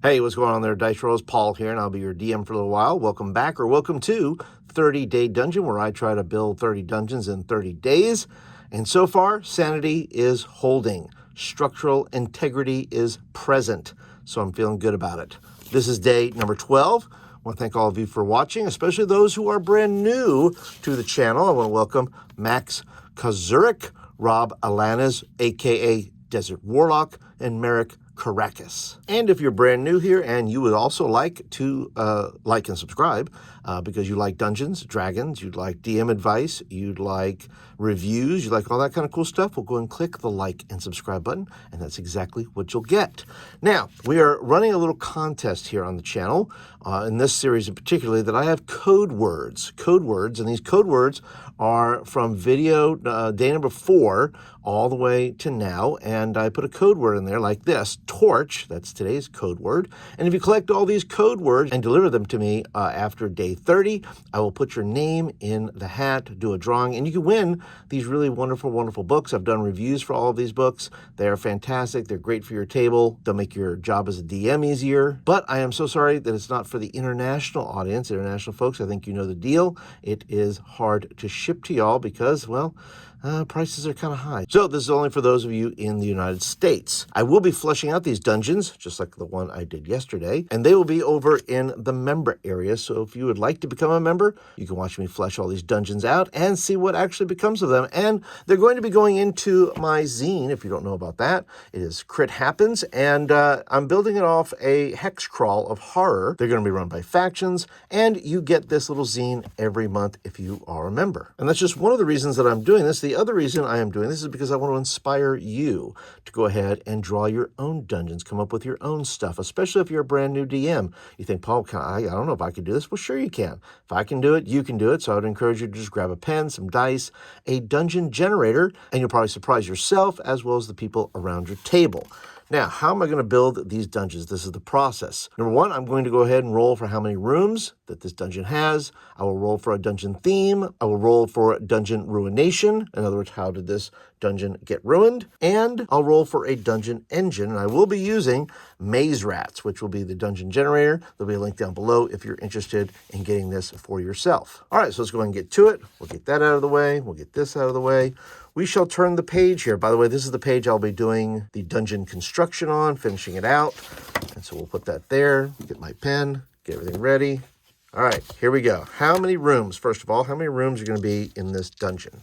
Hey, what's going on there, Dice Rolls? Paul here, and I'll be your DM for a little while. Welcome back, or welcome to 30 Day Dungeon, where I try to build 30 dungeons in 30 days. And so far, sanity is holding. Structural integrity is present, so I'm feeling good about it. This is day number 12. I want to thank all of you for watching, especially those who are brand new to the channel. I want to welcome Max Kazurik, Rob Alanis, a.k.a. Desert Warlock, and Merrick Caracas. And if you're brand new here and you would also like to like and subscribe because you like Dungeons, Dragons, you'd like DM advice, you'd like reviews, you like all that kind of cool stuff, well, go and click the like and subscribe button, and that's exactly what you'll get. Now, we are running a little contest here on the channel, in this series in particular, that I have code words, and these code words are from video day number 4 all the way to now, and I put a code word in there like this, torch, that's today's code word, and if you collect all these code words and deliver them to me after day 30, I will put your name in the hat, do a drawing, and you can win these really wonderful, wonderful books. I've done reviews for all of these books. They are fantastic. They're great for your table. They'll make your job as a DM easier, but I am so sorry that it's not for the international audience, international folks. I think you know the deal. It is hard to ship to y'all because, well, prices are kind of high. So this is only for those of you in the United States. I will be fleshing out these dungeons, just like the one I did yesterday, and they will be over in the member area. So if you would like to become a member, you can watch me flesh all these dungeons out and see what actually becomes of them. And they're going to be going into my zine, if you don't know about that. It is Crit Happens, and I'm building it off a hex crawl of horror. They're going to be run by factions, and you get this little zine every month if you are a member. And that's just one of the reasons that I'm doing this. The other reason I am doing this is because I want to inspire you to go ahead and draw your own dungeons, come up with your own stuff, especially if you're a brand new DM. You think, Paul, I don't know if I can do this. Well, sure you can. If I can do it, you can do it. So I would encourage you to just grab a pen, some dice, a dungeon generator, and you'll probably surprise yourself as well as the people around your table. Now, how am I going to build these dungeons? This is the process. Number 1, I'm going to go ahead and roll for how many rooms that this dungeon has. I will roll for a dungeon theme. I will roll for dungeon ruination. In other words, how did this dungeon get ruined? And I'll roll for a dungeon engine. And I will be using Maze Rats, which will be the dungeon generator. There'll be a link down below if you're interested in getting this for yourself. All right, so let's go ahead and get to it. We'll get that out of the way. We'll get this out of the way. We shall turn the page here. By the way, this is the page I'll be doing the dungeon construction on, finishing it out. And so we'll put that there, get my pen, get everything ready. All right, here we go. How many rooms, first of all, how many rooms are going to be in this dungeon?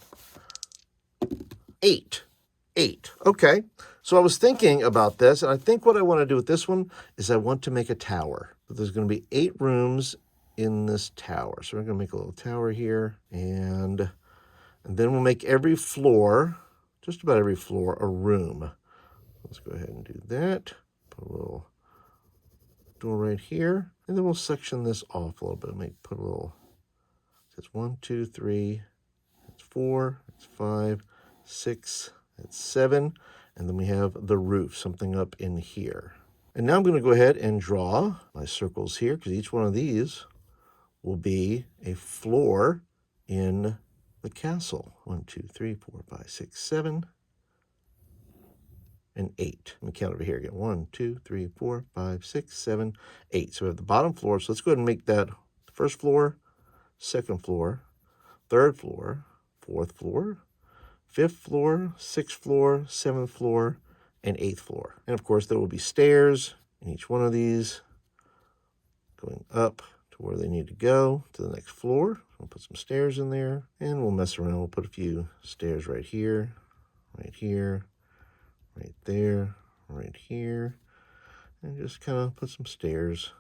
8. 8. Okay. So I was thinking about this, and I think what I want to do with this one is I want to make a tower. There's going to be 8 rooms in this tower. So we're going to make a little tower here, and then we'll make every floor, just about every floor, a room. Let's go ahead and do that. Put a little door right here. And then we'll section this off a little bit. Put a little, that's 1, 2, 3, that's 4, that's 5, 6, that's 7. And then we have the roof, something up in here. And now I'm going to go ahead and draw my circles here, because each one of these will be a floor in the castle. 1, 2, 3, 4, 5, 6, 7, and 8. Let me count over here again. 1, 2, 3, 4, 5, 6, 7, 8. So we have the bottom floor. So let's go ahead and make that the first floor, second floor, third floor, fourth floor, fifth floor, sixth floor, seventh floor, and eighth floor. And of course, there will be stairs in each one of these going up to where they need to go to the next floor. We'll put some stairs in there, and we'll mess around. We'll put a few stairs right here, right here, right there, right here, and just kind of put some stairs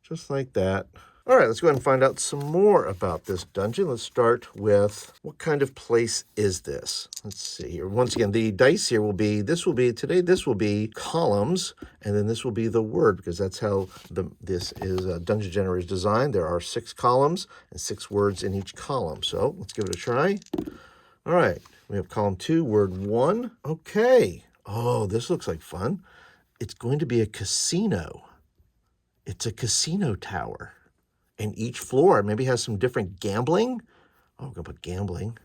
just like that. All right, let's go ahead and find out some more about this dungeon. Let's start with, what kind of place is this? Let's see here. Once again, the dice here will be, this will be columns, and then this will be the word, because that's how this is Dungeon Generator's designed. There are 6 columns and 6 words in each column. So let's give it a try. All right, we have column 2, word 1. Okay. Oh, this looks like fun. It's going to be a casino. It's a casino tower. And each floor maybe has some different gambling. Oh, I'm going to put gambling.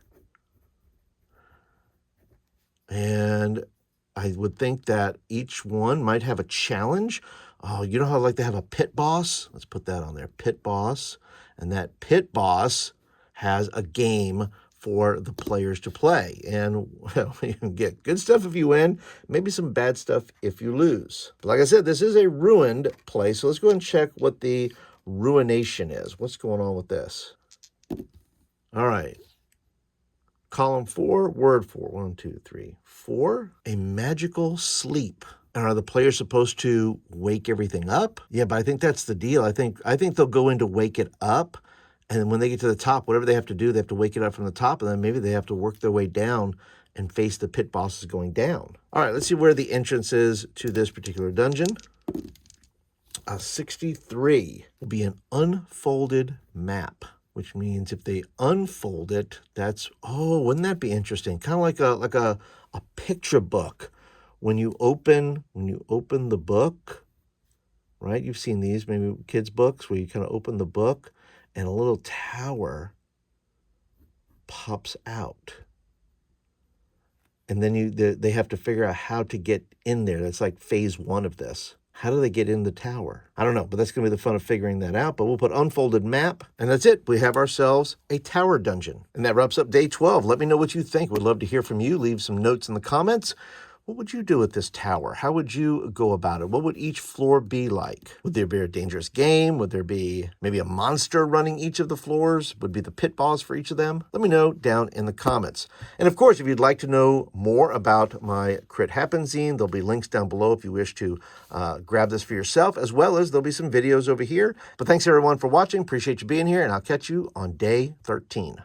And I would think that each one might have a challenge. Oh, you know how I like to have a pit boss? Let's put that on there, pit boss. And that pit boss has a game for the players to play. And well, you can get good stuff if you win, maybe some bad stuff if you lose. But like I said, this is a ruined place. So let's go ahead and check what the ruination is. What's going on with this? All right. Column 4, word 4. 1, 2, 3, 4. A magical sleep. And are the players supposed to wake everything up? Yeah, but I think that's the deal. I think they'll go in to wake it up. And then when they get to the top, whatever they have to do, they have to wake it up from the top. And then maybe they have to work their way down and face the pit bosses going down. All right, let's see where the entrance is to this particular dungeon. 63 will be an unfolded map, which means if they unfold it, that's, oh, wouldn't that be interesting? Kind of like a picture book. When you open the book, right? You've seen these, maybe kids' books, where you kind of open the book and a little tower pops out. And then they have to figure out how to get in there. That's like phase 1 of this. How do they get in the tower? I don't know, but that's going to be the fun of figuring that out. But we'll put unfolded map, and that's it. We have ourselves a tower dungeon. And that wraps up day 12. Let me know what you think. We'd love to hear from you. Leave some notes in the comments. What would you do with this tower? How would you go about it? What would each floor be like? Would there be a dangerous game? Would there be maybe a monster running each of the floors? Would be the pit boss for each of them? Let me know down in the comments. And of course, if you'd like to know more about my Crit Happen zine, there'll be links down below if you wish to grab this for yourself, as well as there'll be some videos over here. But thanks everyone for watching. Appreciate you being here, and I'll catch you on day 13.